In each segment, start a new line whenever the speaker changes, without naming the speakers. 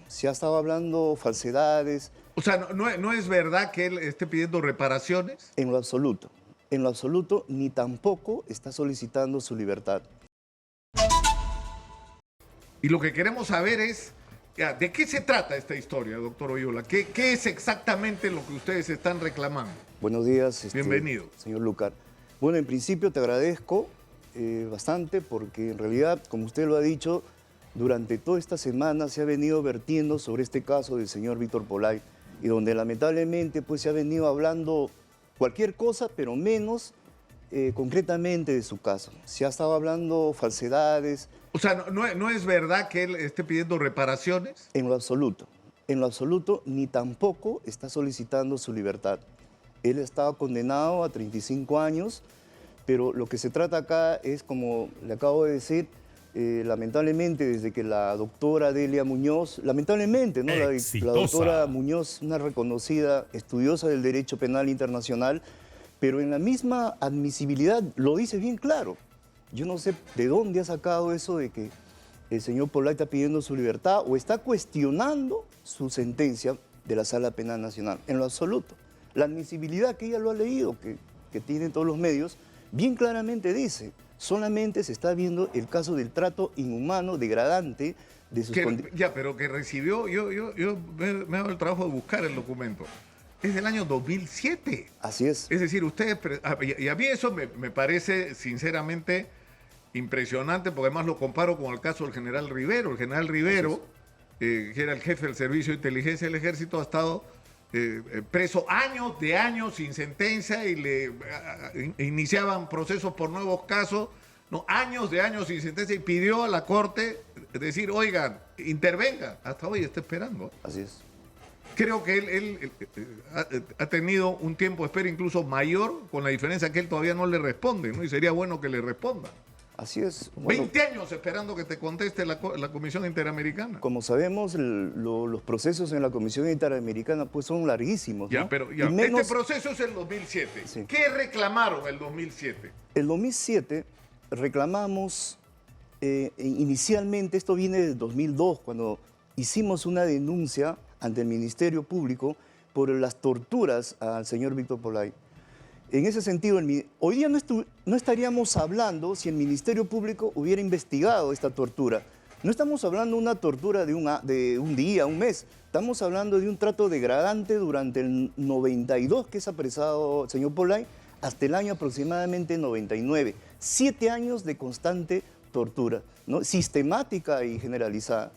Se ha estado hablando falsedades.
O sea, no es verdad que él esté pidiendo reparaciones.
En lo absoluto, ni tampoco está solicitando su libertad.
Y lo que queremos saber es, ya, ¿de qué se trata esta historia, doctor Oyola? ¿Qué es exactamente lo que ustedes están reclamando?
Buenos días,
Bienvenido.
señor Lucar. Bueno, en principio te agradezco bastante porque en realidad, como usted lo ha dicho, durante toda esta semana se ha venido vertiendo sobre este caso del señor Víctor Polay y donde lamentablemente pues se ha venido hablando cualquier cosa, pero menos concretamente de su caso. Se ha estado hablando falsedades.
O sea, no es verdad que él esté pidiendo reparaciones.
En lo absoluto, ni tampoco está solicitando su libertad. Él estaba condenado a 35 años, pero lo que se trata acá es, como le acabo de decir, lamentablemente desde que la doctora Delia Muñoz, lamentablemente, ¿no? La doctora Muñoz, una reconocida estudiosa del derecho penal internacional, pero en la misma admisibilidad lo dice bien claro. Yo no sé de dónde ha sacado eso de que el señor Polay está pidiendo su libertad o está cuestionando su sentencia de la Sala Penal Nacional. En lo absoluto. La admisibilidad que ella lo ha leído, que tienen todos los medios, bien claramente dice, solamente se está viendo el caso del trato inhumano, degradante de sus condiciones.
Ya, pero que recibió, yo me he dado el trabajo de buscar el documento. Es del año 2007.
Así es.
Es decir, ustedes, y a mí eso me parece sinceramente impresionante, porque además lo comparo con el caso del general Rivero. El general Rivero, que era el jefe del Servicio de Inteligencia del Ejército, ha estado preso años sin sentencia y le iniciaban procesos por nuevos casos, no, años sin sentencia, y pidió a la Corte decir, oigan, intervenga. Hasta hoy está esperando.
Así es.
Creo que él ha tenido un tiempo de espera incluso mayor, con la diferencia que él todavía no le responde, ¿no? Y sería bueno que le responda.
Así es. Bueno,
20 años esperando que te conteste la Comisión Interamericana.
como sabemos, los procesos en la Comisión Interamericana pues son larguísimos,
Ya,
¿no?
pero ya,
menos,
este proceso es el 2007.
Sí.
¿Qué reclamaron el 2007?
El 2007 reclamamos, inicialmente, esto viene del 2002, cuando hicimos una denuncia ante el Ministerio Público por las torturas al señor Víctor Polay. En ese sentido, hoy día no estaríamos hablando si el Ministerio Público hubiera investigado esta tortura. No estamos hablando de una tortura de un día, un mes. Estamos hablando de un trato degradante durante el 92 que es apresado el señor Polay hasta el año aproximadamente 99. 7 años de constante tortura, ¿no? Sistemática y generalizada.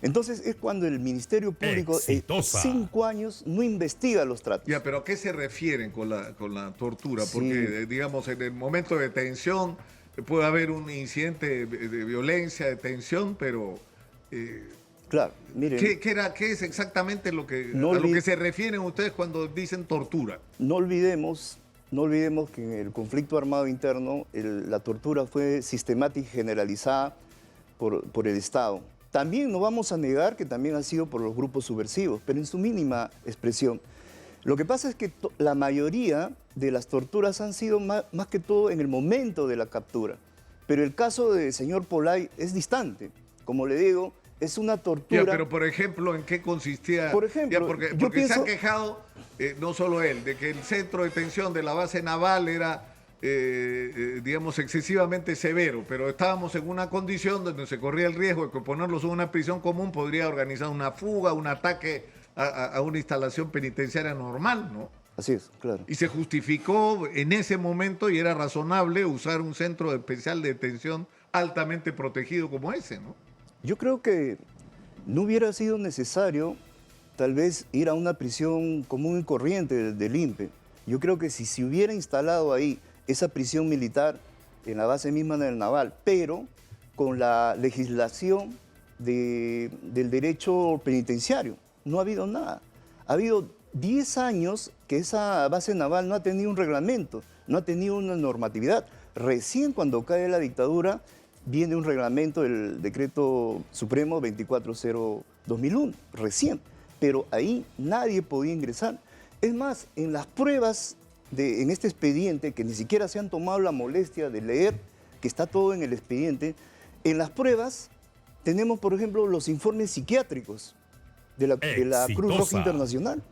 Entonces es cuando el Ministerio Público, 5 años, no investiga los tratos.
Ya, pero ¿a qué se refieren con la tortura?
Sí.
Porque, digamos, en el momento de tensión puede haber un incidente de violencia, de tensión, pero...
Claro, miren,
¿Qué es exactamente a lo que se refieren ustedes cuando dicen tortura?
no olvidemos que en el conflicto armado interno la tortura fue sistemática y generalizada por el Estado. También no vamos a negar que también ha sido por los grupos subversivos, pero en su mínima expresión. Lo que pasa es que la mayoría de las torturas han sido más que todo en el momento de la captura. Pero el caso del señor Polay es distante. Como le digo, es una tortura...
Ya, pero por ejemplo, ¿en qué consistía?
Por ejemplo,
ya, porque
pienso...
se ha quejado, no solo él, de que el centro de detención de la base naval era... digamos, excesivamente severo, pero estábamos en una condición donde se corría el riesgo de que ponerlos en una prisión común podría organizar una fuga, un ataque a una instalación penitenciaria normal, ¿no?
Así es, claro.
Y se justificó en ese momento y era razonable usar un centro especial de detención altamente protegido como ese, ¿no?
Yo creo que no hubiera sido necesario tal vez ir a una prisión común y corriente del INPE. Yo creo que si se hubiera instalado ahí esa prisión militar en la base misma del naval, pero con la legislación del derecho penitenciario. No ha habido nada. Ha habido 10 años que esa base naval no ha tenido un reglamento, no ha tenido una normatividad. Recién cuando cae la dictadura viene un reglamento del Decreto Supremo 240/2001, recién. Pero ahí nadie podía ingresar. Es más, en las pruebas en este expediente, que ni siquiera se han tomado la molestia de leer, que está todo en el expediente, en las pruebas tenemos, por ejemplo, los informes psiquiátricos de la Cruz Roja
Exitosa.
Internacional.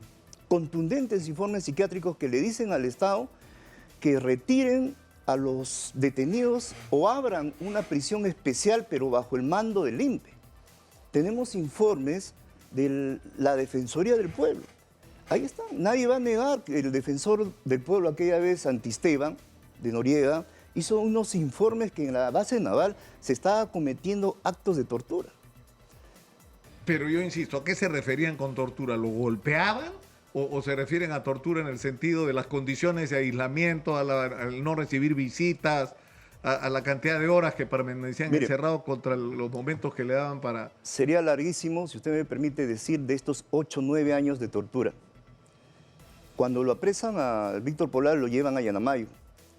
Contundentes informes psiquiátricos que le dicen al Estado que retiren a los detenidos o abran una prisión especial, pero bajo el mando del INPE. Tenemos informes de la Defensoría del Pueblo. Ahí está. Nadie va a negar que el defensor del pueblo aquella vez, Santisteban, de Noriega, hizo unos informes que en la base naval se estaba cometiendo actos de tortura.
Pero yo insisto, ¿a qué se referían con tortura? ¿Lo golpeaban? ¿O se refieren a tortura en el sentido de las condiciones de aislamiento, al no recibir visitas, a la cantidad de horas que permanecían
Mire,
encerrados contra los momentos que le daban para...
Sería larguísimo, si usted me permite decir, de estos 8 o 9 años de tortura. Cuando lo apresan a Víctor Polar, lo llevan a Yanamayo.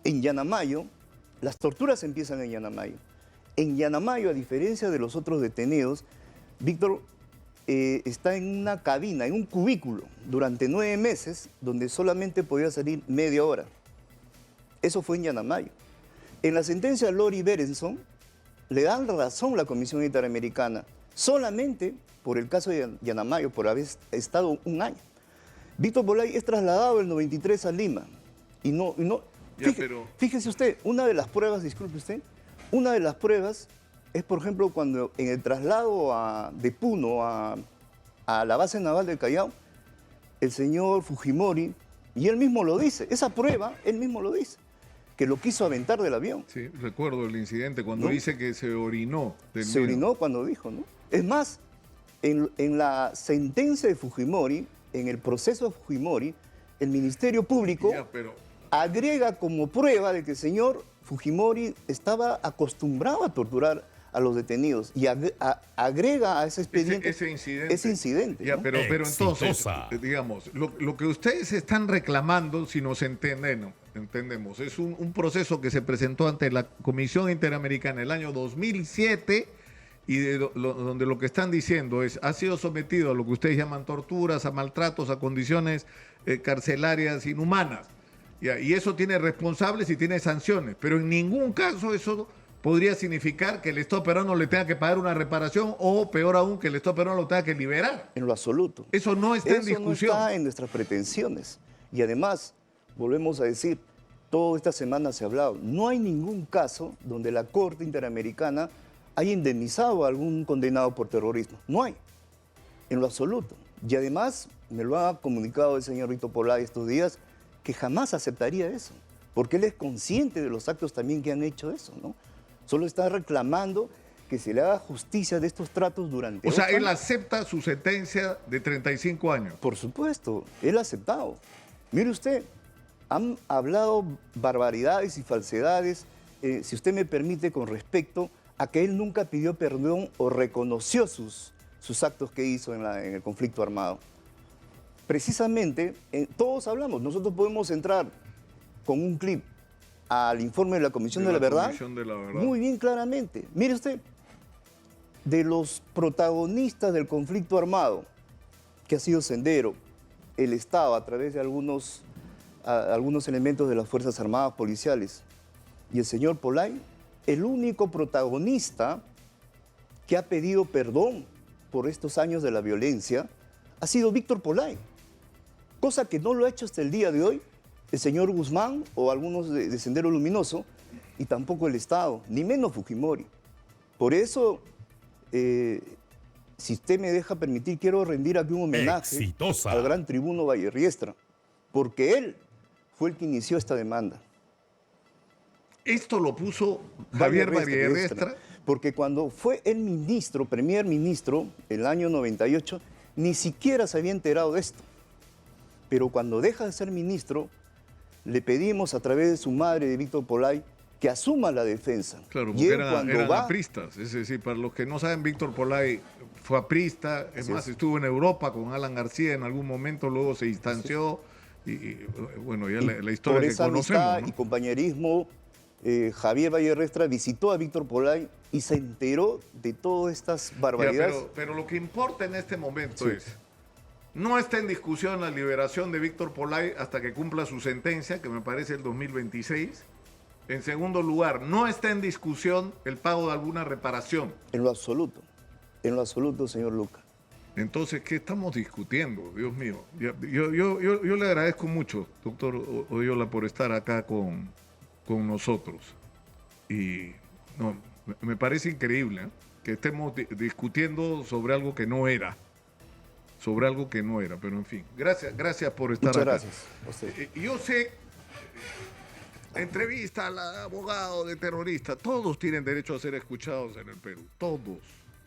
En Yanamayo, las torturas empiezan en Yanamayo. En Yanamayo, a diferencia de los otros detenidos, Víctor está en una cabina, en un cubículo, durante 9 meses, donde solamente podía salir media hora. Eso fue en Yanamayo. En la sentencia de Lori Berenson, le dan razón la Comisión Interamericana, solamente por el caso de Yanamayo, por haber estado un año. Víctor Polay es trasladado en el 93 a Lima. Fíjese usted, una de las pruebas, disculpe usted, una de las pruebas es, por ejemplo, cuando en el traslado de Puno a la base naval del Callao, el señor Fujimori, y él mismo lo dice, esa prueba, él mismo lo dice, que lo quiso aventar del avión.
Sí, recuerdo el incidente cuando
¿No?
dice que se orinó.
Se orinó cuando dijo, ¿no? Es más, en la sentencia de Fujimori, en el proceso de Fujimori, el Ministerio Público agrega como prueba de que el señor Fujimori estaba acostumbrado a torturar a los detenidos y agrega a ese expediente ese incidente.
Ya,
¿no?
pero entonces,
Exitosa.
digamos, lo que ustedes están reclamando, si nos entendemos, es un proceso que se presentó ante la Comisión Interamericana el año 2007 y donde lo que están diciendo es, ha sido sometido a lo que ustedes llaman torturas, a maltratos, a condiciones carcelarias inhumanas. Ya, y eso tiene responsables y tiene sanciones, pero en ningún caso eso podría significar que el Estado peruano le tenga que pagar una reparación o, peor aún, que el Estado peruano lo tenga que liberar.
En lo absoluto.
Eso no está en
Eso
discusión.
no está en nuestras pretensiones. Y además, volvemos a decir, toda esta semana se ha hablado, no hay ningún caso donde la Corte Interamericana haya indemnizado a algún condenado por terrorismo. No hay, en lo absoluto. Y además, me lo ha comunicado el señor Víctor Polay estos días, que jamás aceptaría eso, porque él es consciente de los actos también que han hecho eso, ¿no? Solo está reclamando que se le haga justicia de estos tratos durante...
O sea,
8
él
años.
acepta su sentencia de 35 años.
Por supuesto, él ha aceptado. Mire usted, han hablado barbaridades y falsedades, si usted me permite, con respecto a que él nunca pidió perdón o reconoció sus actos que hizo en el conflicto armado. Precisamente, todos hablamos, nosotros podemos entrar con un clip al informe de la Comisión de la Verdad,
Comisión de la Verdad.
muy bien claramente. Mire usted, de los protagonistas del conflicto armado, que ha sido Sendero, el Estado a través de algunos elementos de las Fuerzas Armadas policiales, y el señor Polay, el único protagonista que ha pedido perdón por estos años de la violencia ha sido Víctor Polay, cosa que no lo ha hecho hasta el día de hoy el señor Guzmán o algunos de Sendero Luminoso, y tampoco el Estado, ni menos Fujimori. Por eso, si usted me deja permitir, quiero rendir aquí un homenaje
Exitosa.
al gran tribuno Vallerriestra, porque él fue el que inició esta demanda.
Esto lo puso Javier Vallerriestra.
Porque cuando fue el ministro, primer ministro, el año 98, ni siquiera se había enterado de esto. Pero cuando deja de ser ministro, le pedimos a través de su madre, de Víctor Polay, que asuma la defensa.
Claro,
Y
porque
él
eran apristas. Es decir, para los que no saben, Víctor Polay fue aprista. Es más, estuvo en Europa con Alan García en algún momento, luego se distanció. Y bueno, ya la historia
por
que
esa
conocemos,
amistad
¿no?
y compañerismo, Javier Vallerriestra visitó a Víctor Polay y se enteró de todas estas barbaridades.
Ya, pero lo que importa en este momento es, no está en discusión la liberación de Víctor Polay hasta que cumpla su sentencia, que me parece el 2026. En segundo lugar, no está en discusión el pago de alguna reparación.
En lo absoluto, señor Luca.
Entonces, ¿qué estamos discutiendo? Dios mío. Yo le agradezco mucho, doctor Oyola, por estar acá con nosotros. Y no, me parece increíble, ¿eh?, que estemos discutiendo sobre algo que no era. Sobre algo que no era, pero en fin. Gracias por estar
Muchas
acá.
gracias a usted.
Yo sé, entrevista al abogado de terrorista, todos tienen derecho a ser escuchados en el Perú, todos.